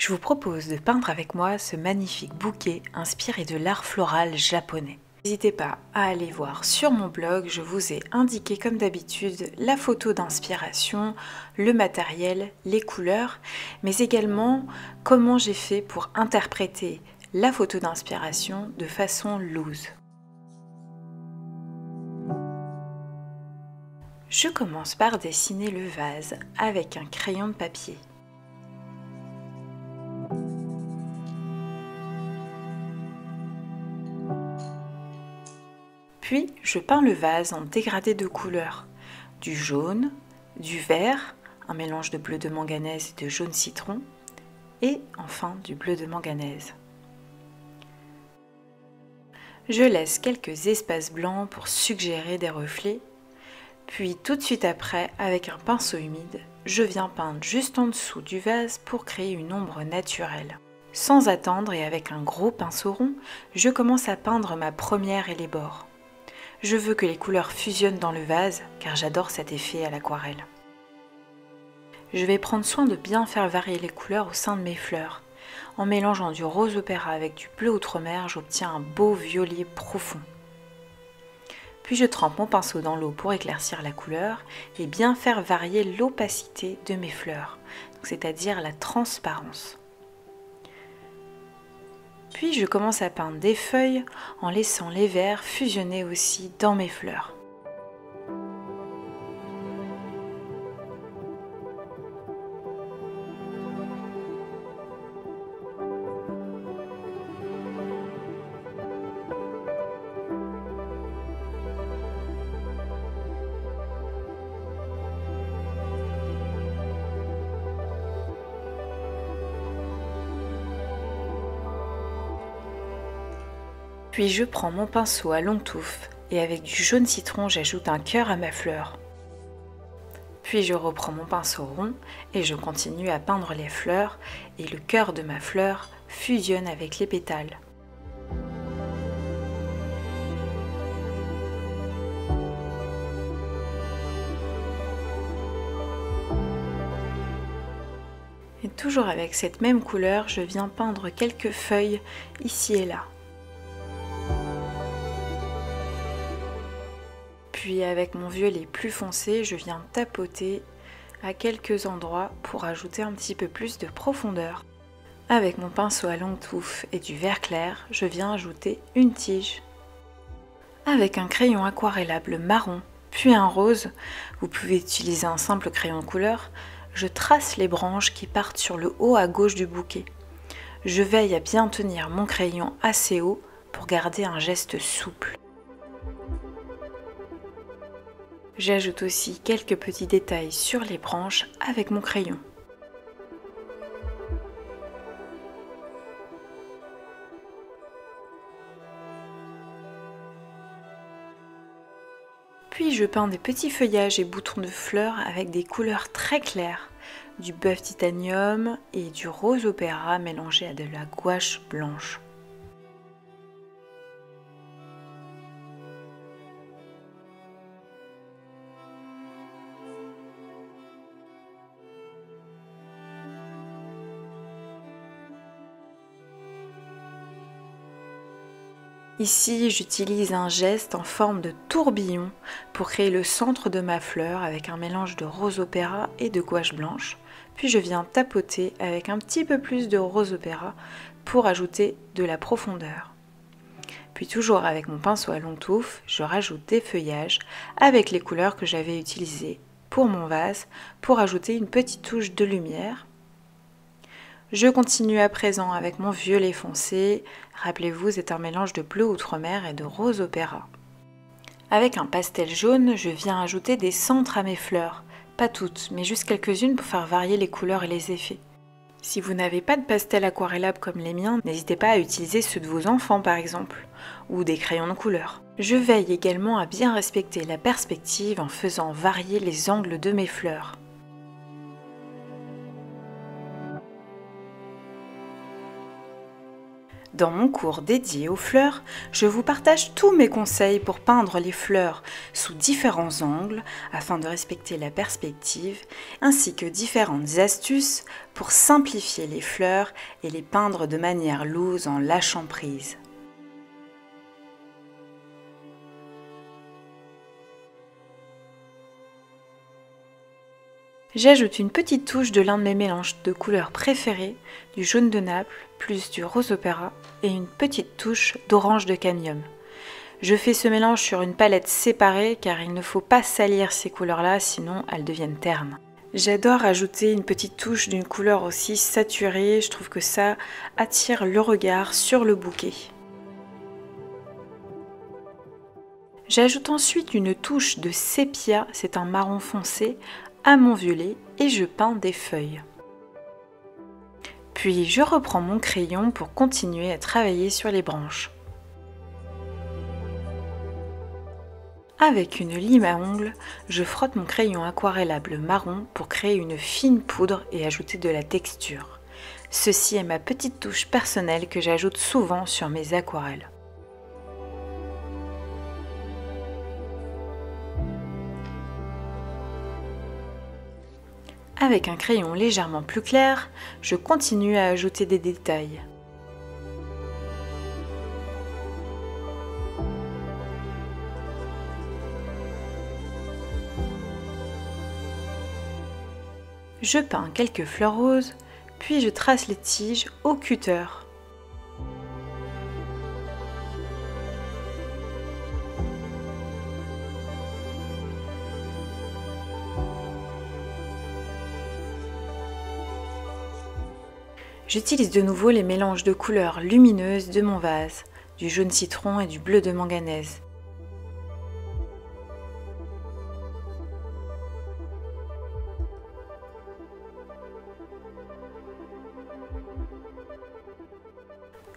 Je vous propose de peindre avec moi ce magnifique bouquet inspiré de l'art floral japonais. N'hésitez pas à aller voir sur mon blog, je vous ai indiqué comme d'habitude la photo d'inspiration, le matériel, les couleurs, mais également comment j'ai fait pour interpréter la photo d'inspiration de façon loose. Je commence par dessiner le vase avec un crayon de papier. Puis, je peins le vase en dégradé de couleurs, du jaune, du vert, un mélange de bleu de manganèse et de jaune citron, et enfin du bleu de manganèse. Je laisse quelques espaces blancs pour suggérer des reflets, puis tout de suite après, avec un pinceau humide, je viens peindre juste en dessous du vase pour créer une ombre naturelle. Sans attendre et avec un gros pinceau rond, je commence à peindre ma première et les bords. Je veux que les couleurs fusionnent dans le vase car j'adore cet effet à l'aquarelle. Je vais prendre soin de bien faire varier les couleurs au sein de mes fleurs. En mélangeant du rose opéra avec du bleu outre-mer, j'obtiens un beau violet profond. Puis je trempe mon pinceau dans l'eau pour éclaircir la couleur et bien faire varier l'opacité de mes fleurs, c'est-à-dire la transparence. Puis je commence à peindre des feuilles en laissant les verts fusionner aussi dans mes fleurs. Puis je prends mon pinceau à longue touffe et avec du jaune citron, j'ajoute un cœur à ma fleur. Puis je reprends mon pinceau rond et je continue à peindre les fleurs et le cœur de ma fleur fusionne avec les pétales. Et toujours avec cette même couleur, je viens peindre quelques feuilles ici et là. Puis avec mon violet plus foncé, je viens tapoter à quelques endroits pour ajouter un petit peu plus de profondeur. Avec mon pinceau à longue touffe et du vert clair, je viens ajouter une tige. Avec un crayon aquarellable marron, puis un rose, vous pouvez utiliser un simple crayon de couleur, je trace les branches qui partent sur le haut à gauche du bouquet. Je veille à bien tenir mon crayon assez haut pour garder un geste souple. J'ajoute aussi quelques petits détails sur les branches avec mon crayon. Puis je peins des petits feuillages et boutons de fleurs avec des couleurs très claires, du bœuf titanium et du rose opéra mélangé à de la gouache blanche. Ici, j'utilise un geste en forme de tourbillon pour créer le centre de ma fleur avec un mélange de rose opéra et de gouache blanche. Puis je viens tapoter avec un petit peu plus de rose opéra pour ajouter de la profondeur. Puis toujours avec mon pinceau à longue touffe, je rajoute des feuillages avec les couleurs que j'avais utilisées pour mon vase pour ajouter une petite touche de lumière. Je continue à présent avec mon violet foncé, rappelez-vous c'est un mélange de bleu outre-mer et de rose opéra. Avec un pastel jaune, je viens ajouter des centres à mes fleurs, pas toutes, mais juste quelques-unes pour faire varier les couleurs et les effets. Si vous n'avez pas de pastel aquarellable comme les miens, n'hésitez pas à utiliser ceux de vos enfants par exemple, ou des crayons de couleur. Je veille également à bien respecter la perspective en faisant varier les angles de mes fleurs. Dans mon cours dédié aux fleurs, je vous partage tous mes conseils pour peindre les fleurs sous différents angles afin de respecter la perspective, ainsi que différentes astuces pour simplifier les fleurs et les peindre de manière loose en lâchant prise. J'ajoute une petite touche de l'un de mes mélanges de couleurs préférés, du jaune de Naples, plus du rose opéra et une petite touche d'orange de cadmium. Je fais ce mélange sur une palette séparée car il ne faut pas salir ces couleurs-là, sinon elles deviennent ternes. J'adore ajouter une petite touche d'une couleur aussi saturée, je trouve que ça attire le regard sur le bouquet. J'ajoute ensuite une touche de sépia, c'est un marron foncé, à mon violet et je peins des feuilles. Puis je reprends mon crayon pour continuer à travailler sur les branches. Avec une lime à ongles, je frotte mon crayon aquarellable marron pour créer une fine poudre et ajouter de la texture. Ceci est ma petite touche personnelle que j'ajoute souvent sur mes aquarelles. Avec un crayon légèrement plus clair, je continue à ajouter des détails. Je peins quelques fleurs roses, puis je trace les tiges au cutter. J'utilise de nouveau les mélanges de couleurs lumineuses de mon vase, du jaune citron et du bleu de manganèse.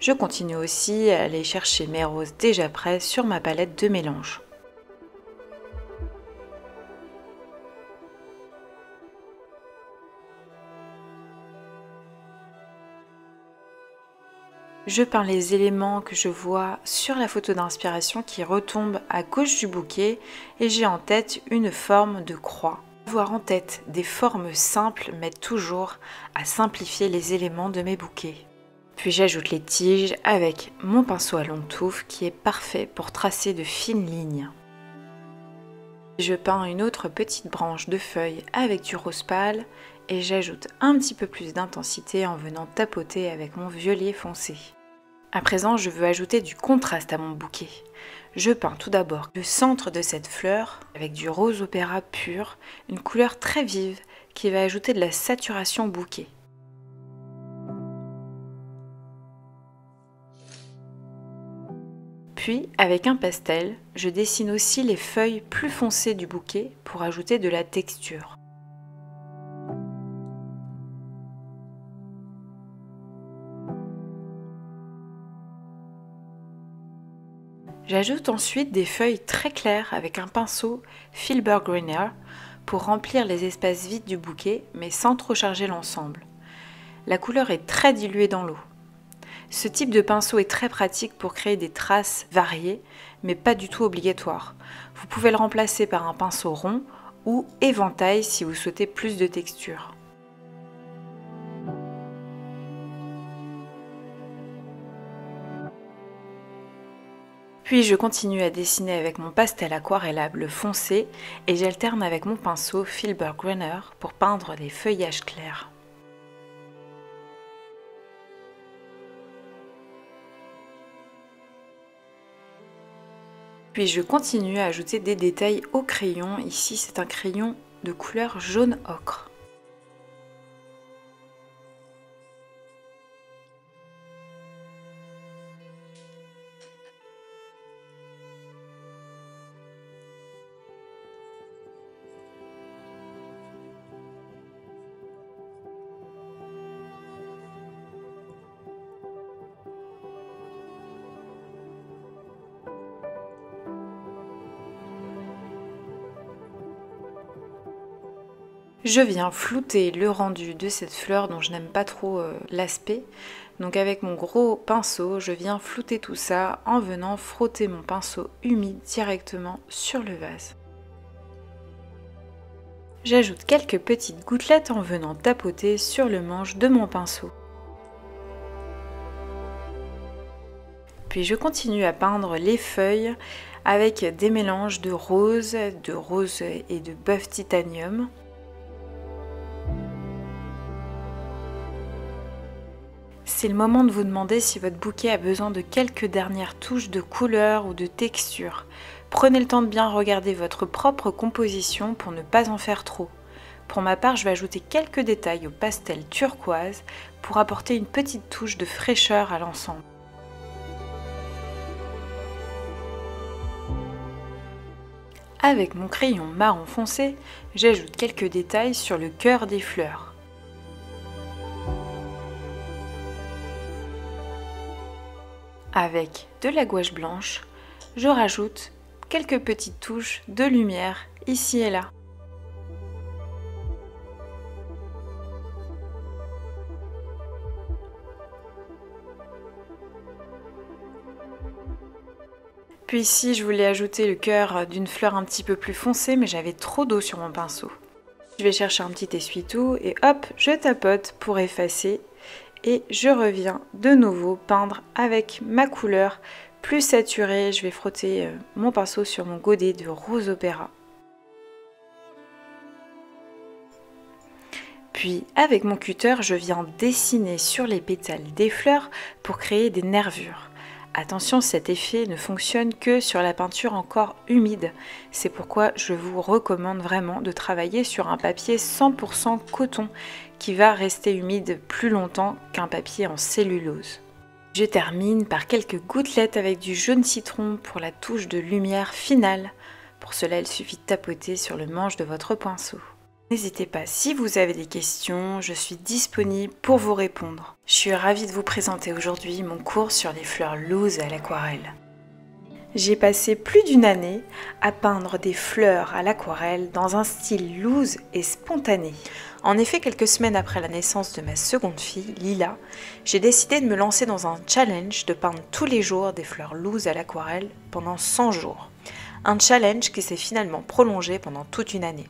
Je continue aussi à aller chercher mes roses déjà prêts sur ma palette de mélange. Je peins les éléments que je vois sur la photo d'inspiration qui retombe à gauche du bouquet et j'ai en tête une forme de croix. Avoir en tête des formes simples m'aide toujours à simplifier les éléments de mes bouquets. Puis j'ajoute les tiges avec mon pinceau à longue touffe qui est parfait pour tracer de fines lignes. Je peins une autre petite branche de feuilles avec du rose pâle et j'ajoute un petit peu plus d'intensité en venant tapoter avec mon violet foncé. À présent, je veux ajouter du contraste à mon bouquet. Je peins tout d'abord le centre de cette fleur avec du rose opéra pur, une couleur très vive qui va ajouter de la saturation au bouquet. Puis, avec un pastel, je dessine aussi les feuilles plus foncées du bouquet pour ajouter de la texture. J'ajoute ensuite des feuilles très claires avec un pinceau Filbert-Grenier pour remplir les espaces vides du bouquet mais sans trop charger l'ensemble. La couleur est très diluée dans l'eau. Ce type de pinceau est très pratique pour créer des traces variées mais pas du tout obligatoire. Vous pouvez le remplacer par un pinceau rond ou éventail si vous souhaitez plus de texture. Puis je continue à dessiner avec mon pastel aquarellable foncé et j'alterne avec mon pinceau Filbert-Grenier pour peindre les feuillages clairs. Puis je continue à ajouter des détails au crayon. Ici c'est un crayon de couleur jaune ocre. Je viens flouter le rendu de cette fleur dont je n'aime pas trop l'aspect. Donc avec mon gros pinceau, je viens flouter tout ça en venant frotter mon pinceau humide directement sur le vase. J'ajoute quelques petites gouttelettes en venant tapoter sur le manche de mon pinceau. Puis je continue à peindre les feuilles avec des mélanges de rose et de bœuf titanium. C'est le moment de vous demander si votre bouquet a besoin de quelques dernières touches de couleur ou de texture. Prenez le temps de bien regarder votre propre composition pour ne pas en faire trop. Pour ma part, je vais ajouter quelques détails au pastel turquoise pour apporter une petite touche de fraîcheur à l'ensemble. Avec mon crayon marron foncé, j'ajoute quelques détails sur le cœur des fleurs. Avec de la gouache blanche, je rajoute quelques petites touches de lumière ici et là. Puis ici, je voulais ajouter le cœur d'une fleur un petit peu plus foncée, mais j'avais trop d'eau sur mon pinceau. Je vais chercher un petit essuie-tout et hop, je tapote pour effacer. Et je reviens de nouveau peindre avec ma couleur plus saturée. Je vais frotter mon pinceau sur mon godet de rose opéra. Puis avec mon cutter, je viens dessiner sur les pétales des fleurs pour créer des nervures. Attention, cet effet ne fonctionne que sur la peinture encore humide. C'est pourquoi je vous recommande vraiment de travailler sur un papier 100% coton qui va rester humide plus longtemps qu'un papier en cellulose. Je termine par quelques gouttelettes avec du jaune citron pour la touche de lumière finale. Pour cela, il suffit de tapoter sur le manche de votre pinceau. N'hésitez pas, si vous avez des questions, je suis disponible pour vous répondre. Je suis ravie de vous présenter aujourd'hui mon cours sur les fleurs loose à l'aquarelle. J'ai passé plus d'une année à peindre des fleurs à l'aquarelle dans un style loose et spontané. En effet, quelques semaines après la naissance de ma seconde fille, Lila, j'ai décidé de me lancer dans un challenge de peindre tous les jours des fleurs loose à l'aquarelle pendant 100 jours. Un challenge qui s'est finalement prolongé pendant toute une année.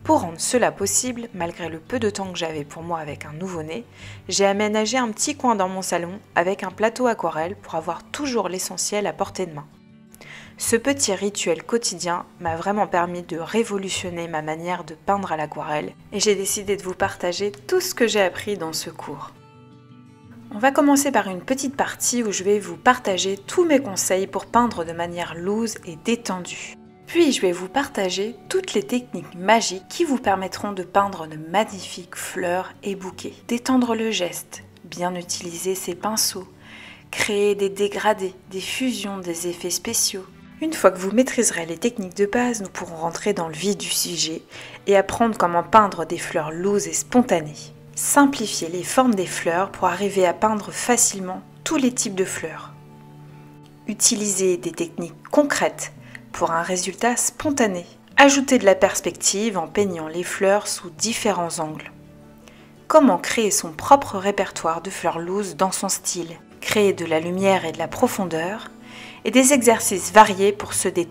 Pour rendre cela possible, malgré le peu de temps que j'avais pour moi avec un nouveau-né, j'ai aménagé un petit coin dans mon salon avec un plateau aquarelle pour avoir toujours l'essentiel à portée de main. Ce petit rituel quotidien m'a vraiment permis de révolutionner ma manière de peindre à l'aquarelle et j'ai décidé de vous partager tout ce que j'ai appris dans ce cours. On va commencer par une petite partie où je vais vous partager tous mes conseils pour peindre de manière loose et détendue. Puis je vais vous partager toutes les techniques magiques qui vous permettront de peindre de magnifiques fleurs et bouquets. Détendre le geste, bien utiliser ses pinceaux, créer des dégradés, des fusions, des effets spéciaux. Une fois que vous maîtriserez les techniques de base, nous pourrons rentrer dans le vif du sujet et apprendre comment peindre des fleurs loose et spontanées. Simplifier les formes des fleurs pour arriver à peindre facilement tous les types de fleurs. Utiliser des techniques concrètes pour un résultat spontané. Ajouter de la perspective en peignant les fleurs sous différents angles. Comment créer son propre répertoire de fleurs loose dans son style. Créer de la lumière et de la profondeur. Et des exercices variés pour se détendre.